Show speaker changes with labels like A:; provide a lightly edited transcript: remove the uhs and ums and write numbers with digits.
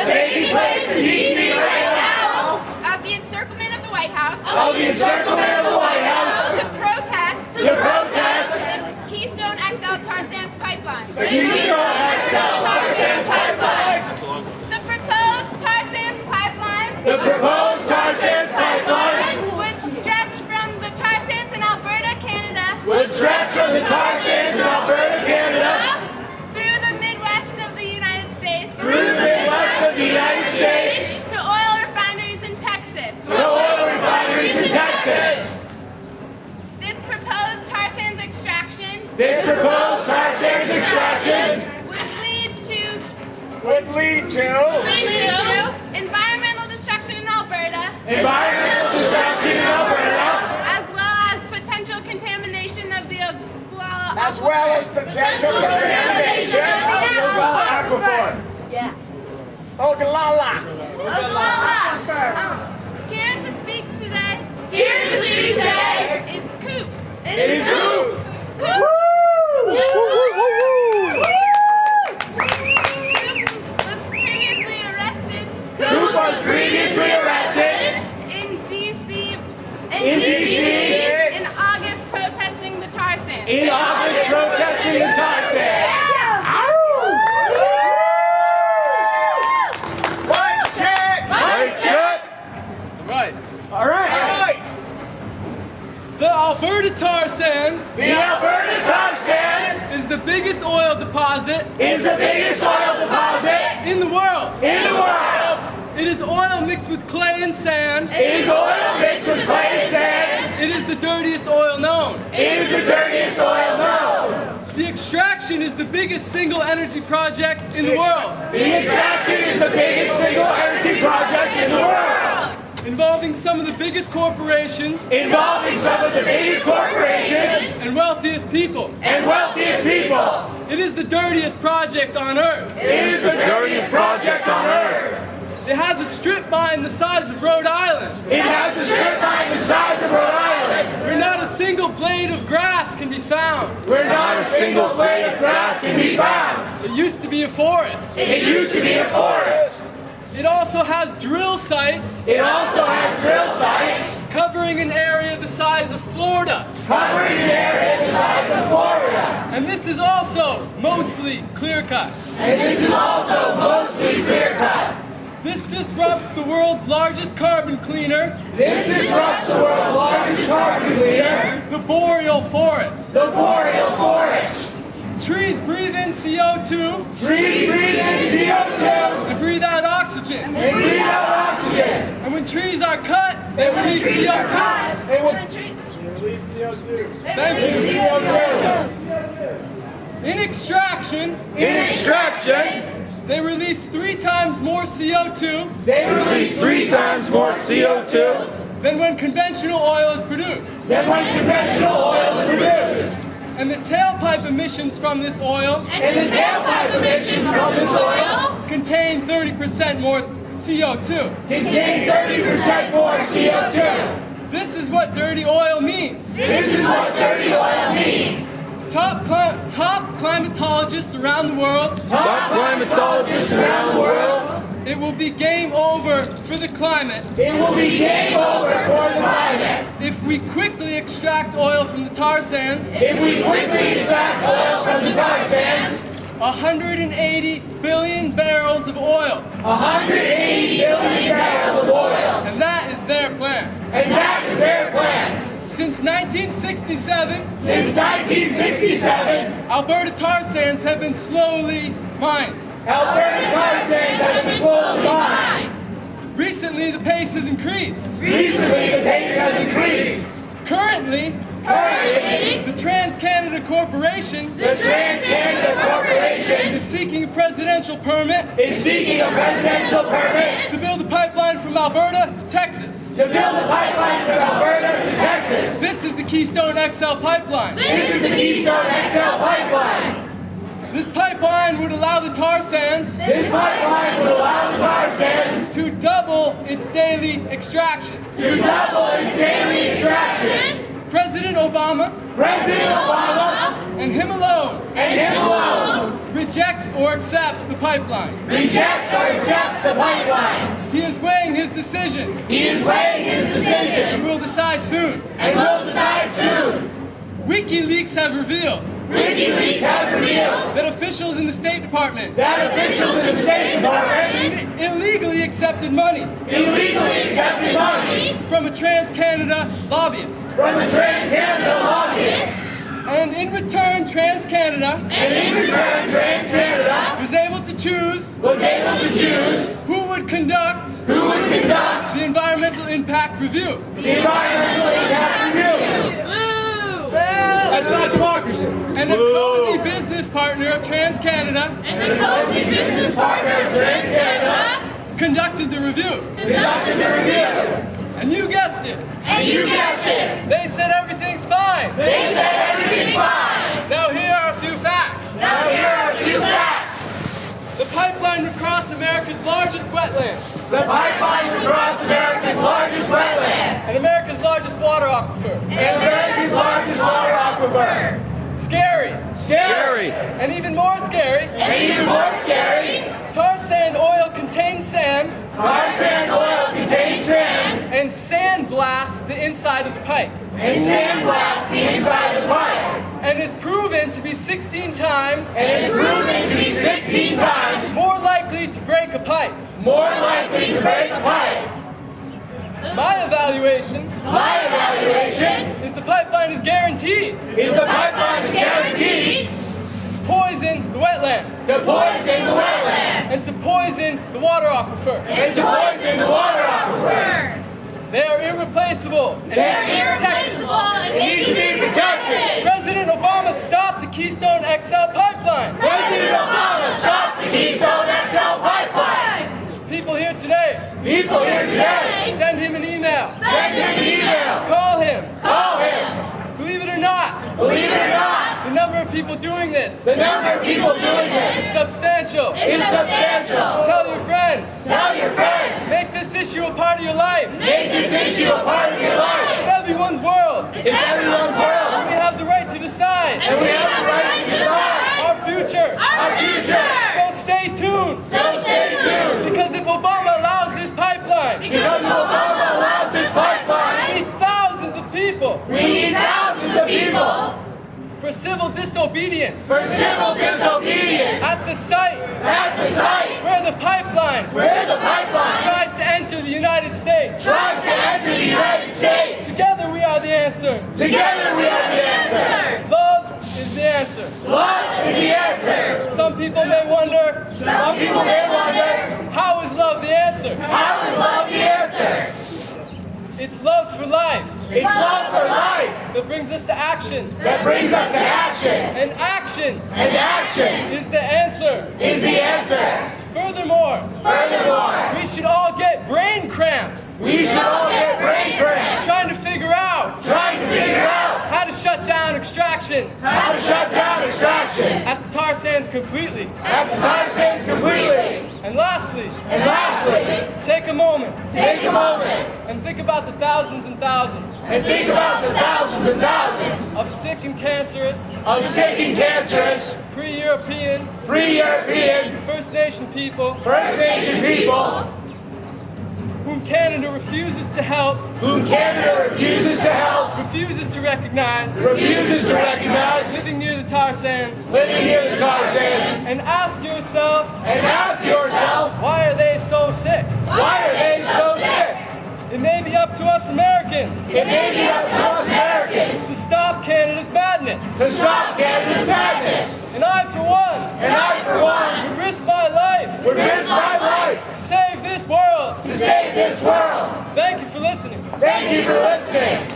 A: taking place in D.C. right now,
B: of the encirclement of the White House,
A: to protest
B: the Keystone XL tar sands pipeline.
A: the Keystone XL tar sands pipeline.
B: The proposed tar sands pipeline
A: The proposed tar sands pipeline
B: would stretch from the tar sands in Alberta, Canada,
A: would stretch from the tar sands in Alberta, Canada,
B: through the Midwest of the United States,
A: through the Midwest of the United States,
B: to oil refineries in Texas.
A: to oil refineries in Texas.
B: This proposed tar sands extraction
A: This proposed tar sands extraction
B: would lead to
A: environmental
B: destruction in Alberta,
A: destruction in Alberta,
B: as well as potential contamination of the
C: Oglala.
B: Here to speak today is Coop.
A: It is who?
B: Coop was previously arrested in D.C. in August protesting the tar sands.
A: In August protesting the tar sands.
C: White check.
A: Right, check.
D: Right.
A: All right.
D: The Alberta tar sands
A: The Alberta tar sands
D: is the biggest oil deposit
A: is the biggest oil deposit
D: in the world.
A: in the world.
D: It is oil mixed with clay and sand.
A: It is oil mixed with clay and sand.
D: It is the dirtiest oil known.
A: It is the dirtiest oil known.
D: The extraction is the biggest single energy project in the world,
A: The extraction is the biggest single energy project in the world,
D: involving some of the biggest corporations
A: involving some of the biggest corporations
D: and wealthiest people.
A: and wealthiest people.
D: It is the dirtiest project on earth.
A: It is the dirtiest project on earth.
D: It has a strip mine the size of Rhode Island,
A: It has a strip mine the size of Rhode Island,
D: where not a single blade of grass can be found.
A: where not a single blade of grass can be found.
D: It used to be a forest.
A: It used to be a forest.
D: It also has drill sites
A: It also has drill sites
D: covering an area the size of Florida.
A: covering an area the size of Florida.
D: And this is also mostly clear-cut.
A: And this is also mostly clear cut.
D: This disrupts the world's largest carbon cleaner,
A: This disrupts the world's largest carbon cleaner,
D: the boreal forest.
A: the boreal forest.
D: Trees breathe in CO2
A: Trees breathe in CO2
D: and breathe out oxygen.
A: and breathe out oxygen.
D: And when trees are cut, they release
A: trees are
D: CO2.
A: cut, they will
D: Thank you.
A: CO2.
D: In extraction,
A: In extraction,
D: they release 3 times more CO2
A: they release 3 times more CO2
D: than when conventional oil is produced.
A: than when conventional oil is produced.
D: And the tailpipe emissions from this oil
A: And the tailpipe emissions from this oil
D: contain 30% more CO2.
A: contain 30% more CO2.
D: This is what dirty oil means.
A: This is what dirty oil means.
D: Top climatologists around the world,
A: Top climatologists around the world,
D: it will be game over for the climate
A: it will be game over for the climate
D: if we quickly extract oil from the tar sands.
A: if we quickly extract oil from the tar sands.
D: 180 billion barrels of oil.
A: 180 billion barrels of oil.
D: And that is their plan.
A: And that is their plan.
D: Since 1967,
A: Since 1967,
D: Alberta tar sands have been slowly mined.
A: Alberta tar sands have been slowly mined.
D: Recently, the pace has increased.
A: Recently, the pace has increased.
D: Currently, the Trans-Canada Corporation
A: The Trans-Canada Corporation
D: is seeking a presidential permit
A: is seeking a presidential permit
D: to build a pipeline from Alberta to Texas.
A: to build a pipeline from Alberta to Texas.
D: This is the Keystone XL pipeline.
A: This is the Keystone XL pipeline.
D: This pipeline would allow the tar sands
A: This pipeline would allow the tar sands
D: to double its daily extraction.
A: to double its daily extraction.
D: President Obama
A: President Obama
D: and him alone
A: and him alone
D: rejects or accepts the pipeline.
A: rejects or accepts the pipeline.
D: He is weighing his decision
A: He is weighing his
D: and
A: decision
D: will decide soon.
A: and will decide soon.
D: WikiLeaks have revealed
A: WikiLeaks have revealed
D: that officials in the State Department
A: that officials in the State Department
D: illegally accepted money
A: illegally accepted money
D: from a TransCanada lobbyist.
A: from a TransCanada lobbyist,
D: And in return, TransCanada
A: and in return, TransCanada
D: was able to choose
A: was able to choose
D: who would conduct
A: who would conduct
D: the environmental impact review.
A: the environmental impact review. That's not democracy.
D: And a cozy business partner of TransCanada
B: And the cozy business partner of TransCanada
D: conducted the review.
A: Conducted the review.
D: And you guessed it,
B: and you guessed it,
D: they said everything's fine.
A: They said everything's fine.
D: Now here are a few facts.
A: Now here are a few facts.
D: The pipeline would cross America's largest wetland
A: The pipeline would cross America's largest wetland
D: and America's largest water aquifer.
A: and America's largest water aquifer.
D: Scary.
A: Scary.
D: And even more scary,
A: And even more scary,
D: tar sand oil contains sand
A: tar sand oil contains sand
D: and sandblasts the inside of the pipe
A: and sandblasts the inside of the pipe.
D: and is proven to be 16 times
A: And it's proven to be 16 times
D: more likely to break a pipe.
A: more likely to break a pipe.
D: My evaluation
A: My evaluation
D: is the pipeline is guaranteed
A: is the pipeline is guaranteed
D: to poison the wetland
A: to poison the wetland
D: and to poison the water aquifer.
A: and to poison the water aquifer.
D: They are irreplaceable and need to be protected.
B: irreplaceable, and
A: It needs to be protected.
D: President Obama stopped the Keystone XL pipeline.
A: President Obama stopped the Keystone XL pipeline.
D: People here today,
A: People here today,
D: send him an email.
A: send him an email.
D: Call him.
A: Call him.
D: Believe it or not,
A: Believe it or not,
D: the number of people doing this
A: the number of people doing
D: is
A: this
D: substantial.
A: is substantial.
D: Tell your friends.
A: Tell your friends.
D: Make this issue a part of your life.
A: Make this issue a part of your life.
D: It's everyone's world.
A: It's everyone's world.
D: We have the right to decide
A: And we have the right to decide
D: our future.
A: our future.
D: So stay tuned.
A: So stay tuned.
D: Because if Obama allows this pipeline,
A: Because Obama allows this
D: we
A: pipeline,
D: need thousands of people
A: we need thousands of people
D: for civil disobedience
A: for civil disobedience
D: at the site
A: at the site
D: where the pipeline
A: where the pipeline
D: tries to enter the United States.
A: tries to enter the United States.
D: Together we are the answer.
A: Together we are the answer.
D: Love is the answer.
A: Love is the answer.
D: Some people may wonder,
A: Some people may wonder,
D: how is love the answer?
A: how is love the answer?
D: It's love for life
A: It's love for life
D: that brings us to action.
A: that brings us to action.
D: And action
A: And action
D: is the answer.
A: is the answer.
D: Furthermore,
A: Furthermore,
D: we should all get brain cramps
A: we should all get brain cramps
D: trying to figure out
A: trying to figure out
D: how to shut down extraction
A: how to shut down extraction
D: at the tar sands completely.
A: at the tar sands completely.
D: And lastly,
A: And lastly,
D: take a moment
A: take a moment
D: and think about the thousands and thousands
A: and think about the thousands and thousands
D: of sick and cancerous,
A: of sick and cancerous,
D: pre-European,
A: pre-European,
D: First Nation people
A: First Nation people
D: whom Canada refuses to help,
A: whom Canada refuses to help,
D: refuses to recognize,
A: refuses to recognize,
D: living near the tar sands.
A: living near the tar sands.
D: And ask yourself,
A: And ask yourself,
D: why are they so sick?
A: why are they so sick?
D: It may be up to us Americans
A: It may be up to us Americans
D: to stop Canada's madness.
A: to stop Canada's madness.
D: And I, for one,
A: And I, for one,
D: would risk my life
A: would risk my life
D: to save this world.
A: to save this world.
D: Thank you for listening.
A: Thank you for listening.